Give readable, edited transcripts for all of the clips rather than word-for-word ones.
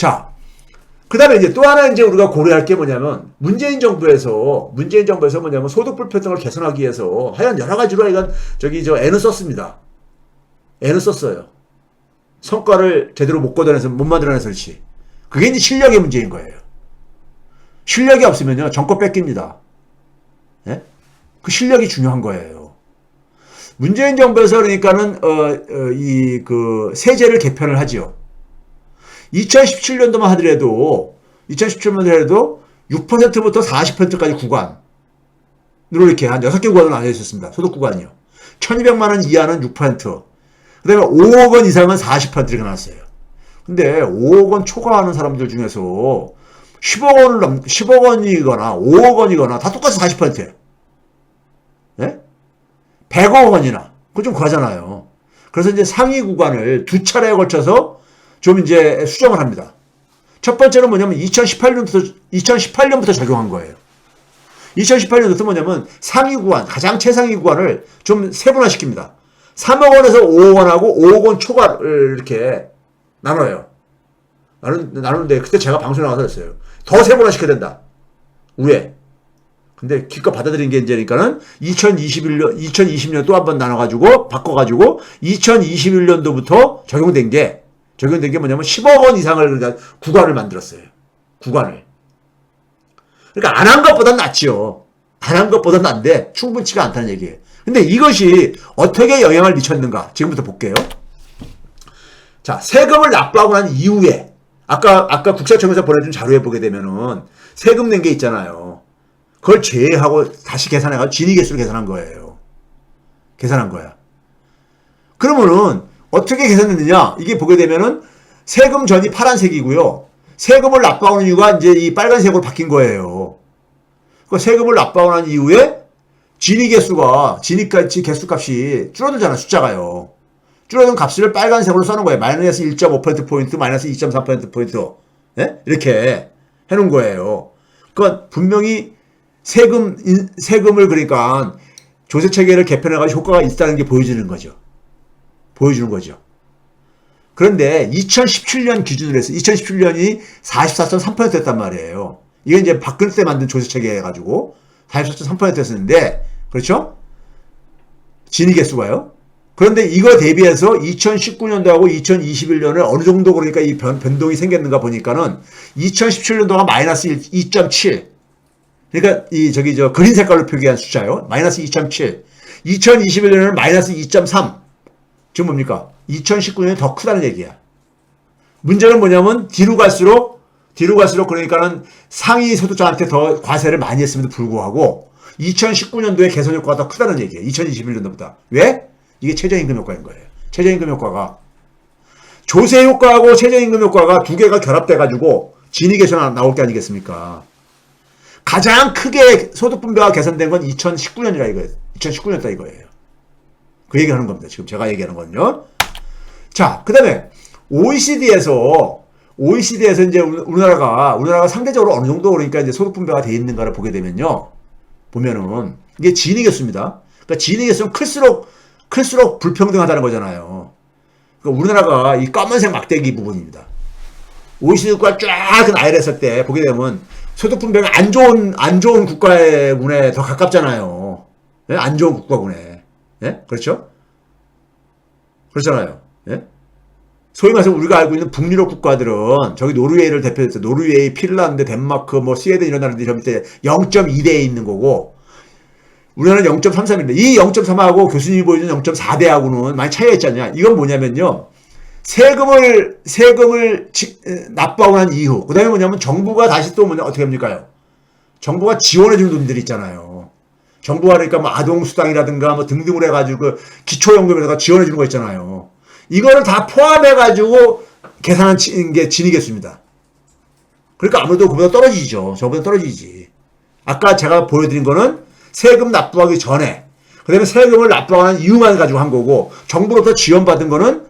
자, 그 다음에 이제 또 하나 이제 우리가 고려할 게 뭐냐면, 문재인 정부에서 뭐냐면 소득 불평등을 개선하기 위해서 하여간 여러 가지로 하여간 애는 썼습니다. 애는 썼어요. 성과를 제대로 못 만들어내서 그렇지. 그게 이제 실력의 문제인 거예요. 실력이 없으면요, 정권 뺏깁니다. 예? 그 실력이 중요한 거예요. 문재인 정부에서 그러니까는, 세제를 개편을 하지요. 2017년도만 하더라도 6%부터 40%까지 구간으로 이렇게 한 6개 구간으로 나뉘어 있었습니다. 소득 구간이요. 1200만 원 이하는 6%, 그 다음에 5억 원 이상은 40% 이렇게 나왔어요. 근데 5억 원 초과하는 사람들 중에서 10억 원이거나 5억 원이거나 다 똑같이 40%예요. 예? 100억 원이나. 그거 좀 과하잖아요. 그래서 이제 상위 구간을 두 차례에 걸쳐서 좀 이제 수정을 합니다. 첫 번째는 뭐냐면 2018년부터 적용한 거예요. 2018년부터 뭐냐면 상위 구간, 가장 최상위 구간을 좀 세분화시킵니다. 3억 원에서 5억 원하고 5억 원 초과를 이렇게 나눠요. 나누는데 그때 제가 방송에 나와서 했어요. 더 세분화시켜야 된다. 왜? 근데 기껏 받아들인 게 이제니까는 2020년 또 한 번 나눠가지고 바꿔가지고 2021년도부터 적용된 게 뭐냐면 10억 원 이상을 구간을 만들었어요. 구간을. 그러니까 안 한 것보단 낫지요. 안 한 것보단 난데 충분치가 않다는 얘기예요. 근데 이것이 어떻게 영향을 미쳤는가? 지금부터 볼게요. 자, 세금을 납부하고 난 이후에 아까 국세청에서 보내준 자료에 보게 되면은 세금 낸 게 있잖아요. 그걸 제외하고 다시 계산해가지고 진위계수를 계산한 거예요. 계산한 거야. 그러면은 어떻게 계산했느냐? 이게 보게 되면은 세금 전이 파란색이고요. 세금을 납부하는 이유가 이제 이 빨간색으로 바뀐 거예요. 그 세금을 납부하고 난 이후에 개수값이 줄어들잖아, 숫자가요. 줄어든 값을 빨간색으로 써놓은 거예요. 마이너스 1.5%포인트, 마이너스 2.3%포인트. 예? 이렇게 해놓은 거예요. 그러니까 분명히 세금을 그러니까 조세체계를 개편해가지고 효과가 있다는 게 보여주는 거죠. 그런데 2017년 기준으로 해서 2017년이 44.3%였단 말이에요. 이게 이제 박근혜 때 만든 조세체계 해가지고 44.3%였었는데, 그렇죠? 진위계수가요. 그런데 이거 대비해서 2019년도하고 2021년을 어느 정도 그러니까 이 변동이 생겼는가 보니까는 2017년도가 마이너스 2.7. 그러니까 그린 색깔로 표기한 숫자요. 마이너스 2.7. 2021년은 마이너스 2.3. 지금 뭡니까? 2019년이 더 크다는 얘기야. 문제는 뭐냐면 뒤로 갈수록 그러니까는 상위 소득자한테 더 과세를 많이 했음에도 불구하고 2019년도에 개선 효과가 더 크다는 얘기예요. 2021년도보다. 왜? 이게 최저임금 효과인 거예요. 최저임금 효과가 조세 효과하고 최저임금 효과가 두 개가 결합돼가지고 진위계수가 나올 게 아니겠습니까? 가장 크게 소득 분배가 개선된 건 2019년이라 이거예요. 2019년이다 이거예요. 그 얘기하는 겁니다. 지금 제가 얘기하는 건요. 자, 그 다음에 OECD에서 이제 우리나라가 상대적으로 어느 정도 그러니까 이제 소득 분배가 돼 있는가를 보게 되면요. 보면은 이게 진위계수입니다. 그러니까 진위계수는 클수록 불평등하다는 거잖아요. 그러니까 우리나라가 이 검은색 막대기 부분입니다. OECD가 쫙 나열했을 때 보게 되면 소득 분배가 안 좋은 국가군에 더 가깝잖아요. 예? 안 좋은 국가군에. 예? 그렇죠? 그렇잖아요. 예? 소위 말해서 우리가 알고 있는 북유럽 국가들은 저기 노르웨이를 대표해서 노르웨이, 핀란드, 덴마크, 스웨덴 이런 나라들이 저 밑에 0.2대에 있는 거고 우리나라는 0.33인데 이 0.3하고 교수님이 보여주는 0.4대하고는 많이 차이가 있지 않냐. 이건 뭐냐면요. 세금을 납부하고 난 이후 그 다음에 뭐냐면 정부가 다시 또 어떻게 합니까요? 정부가 지원해주는 돈들이 있잖아요. 정부가 그러니까 아동수당이라든가 등등을 해가지고 기초연금에다가 지원해주는 거 있잖아요. 이거를 다 포함해가지고 계산한 게 진위계수입니다. 그러니까 아무래도 그보다 떨어지죠. 저보다 떨어지지. 아까 제가 보여드린 거는 세금 납부하기 전에, 그 다음에 세금을 납부하는 이유만 가지고 한 거고, 정부로부터 지원받은 거는,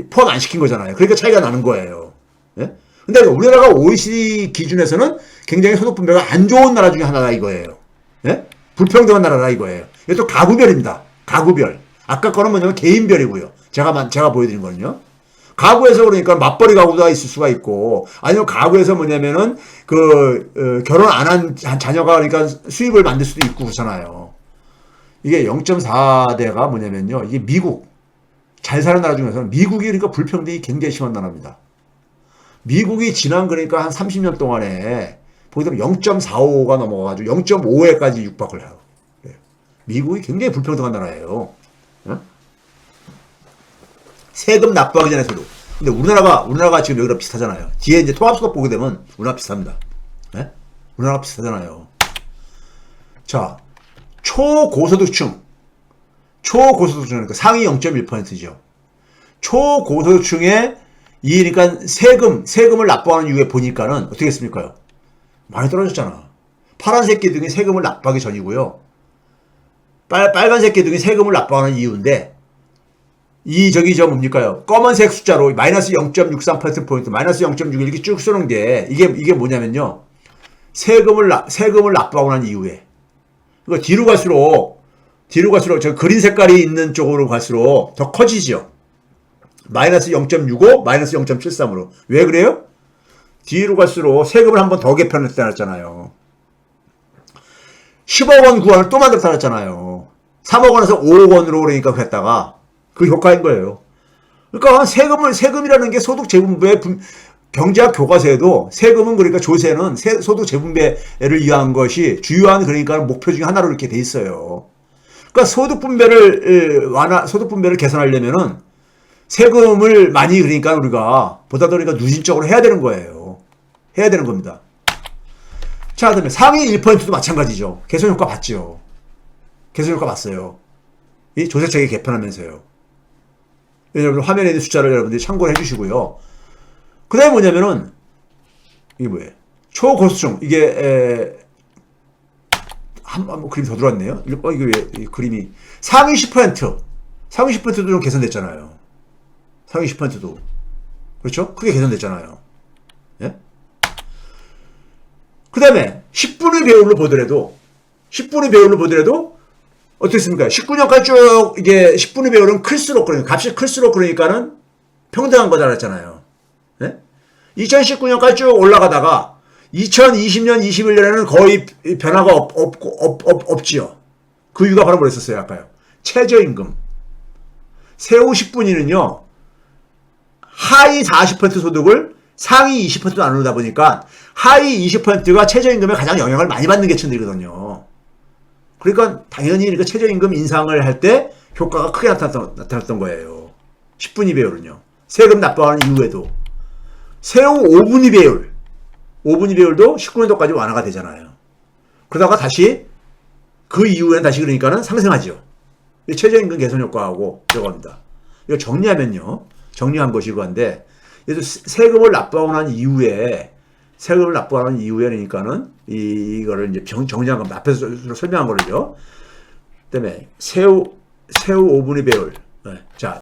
포함 안 시킨 거잖아요. 그러니까 차이가 나는 거예요. 예? 근데 우리나라가 OECD 기준에서는 굉장히 소득분배가 안 좋은 나라 중에 하나다 이거예요. 예? 불평등한 나라다 이거예요. 이것도 가구별입니다. 가구별. 아까 거는 뭐냐면 개인별이고요. 제가 보여드린 거는요. 가구에서 그러니까 맞벌이 가구가 있을 수가 있고, 아니면 가구에서 뭐냐면은, 결혼 안 한 자녀가 그러니까 수입을 만들 수도 있고 그렇잖아요. 이게 0.4대가 뭐냐면요. 이게 미국, 잘 사는 나라 중에서는 미국이 그러니까 불평등이 굉장히 심한 나라입니다. 미국이 지난 그러니까 한 30년 동안에 보게 되면 0.45가 넘어가가지고 0.5에까지 육박을 해요. 미국이 굉장히 불평등한 나라예요. 어? 세금 납부하기 전에 소득. 근데 우리나라가 지금 여기랑 비슷하잖아요. 뒤에 이제 통합소득 보게 되면 우리나라 비슷합니다. 네? 우리나라 비슷하잖아요. 자, 초고소득층. 초고소득층, 그러니까 상위 0.1%죠. 초고소득층에 그러니까 세금을 납부하는 이유에 보니까는 어떻게 했습니까? 많이 떨어졌잖아. 파란색 기둥이 세금을 납부하기 전이고요. 빨간색 기둥이 세금을 납부하는 이유인데, 뭡니까요? 검은색 숫자로 마이너스 0.63%포인트, 마이너스 0.61 이렇게 쭉 쓰는 게, 이게 뭐냐면요. 세금을 납부하고 난 이후에. 그러니까 뒤로 갈수록, 저 그린 색깔이 있는 쪽으로 갈수록 더 커지죠. 마이너스 0.65, 마이너스 0.73으로. 왜 그래요? 뒤로 갈수록 세금을 한 번 더 개편했잖아요. 10억 원 구간을 또 만들었다 놨잖아요. 3억 원에서 5억 원으로 그러니까 했다가 그 효과인 거예요. 그러니까 세금이라는 게 소득 재분배 경제학 교과서에도 세금은 그러니까 조세는 소득 재분배를 위한 것이 주요한 그러니까 목표 중에 하나로 이렇게 돼 있어요. 그러니까 소득 분배를 개선하려면은 세금을 많이 그러니까 우리가 보다 더 그러니까 누진적으로 해야 되는 거예요. 해야 되는 겁니다. 자, 그다음에 상위 1%도 마찬가지죠. 개선 효과 봤죠. 개선 효과 봤어요. 이 조세체계 개편하면서요. 여러분 화면에 있는 숫자를 여러분들이 참고를 해주시고요. 그다음에 뭐냐면은 이게 뭐예요? 초고수층 이게 뭐 그림이 더 들어왔네요. 이게 왜 그림이 상위 10%도 좀 개선됐잖아요. 상위 10%도 그렇죠? 크게 개선됐잖아요. 예? 그 다음에 10분의 배율로 보더라도 어떻습니까? 19년까지 쭉 이게 10분의 배율은 값이 클수록 그러니까는 평등한 거다 그랬잖아요. 네? 2019년까지 쭉 올라가다가 2020년, 21년에는 거의 변화가 없지요. 그 이유가 바로 뭐였었어요, 아까요? 최저임금. 세후 10분위는요, 하위 40% 소득을 상위 20% 나누다 보니까 하위 20%가 최저임금에 가장 영향을 많이 받는 계층들이거든요. 그러니까 당연히 그러니까 최저임금 인상을 할 때 효과가 크게 나타났던 거예요. 10분위 배율은요. 세금 납부하는 이후에도. 세후 5분위 배율도 19년도까지 완화가 되잖아요. 그러다가 다시 그 이후엔 다시 그러니까는 상승하죠. 최저임금 개선 효과하고 들어갑니다. 이거 정리한 것이 이거인데, 세금을 납부하고 난 이후에 그러니까는 이거를 이제 정리한 겁니다. 앞에서 설명한 거를요. 그다음에 세후 5분위 배율. 네. 자,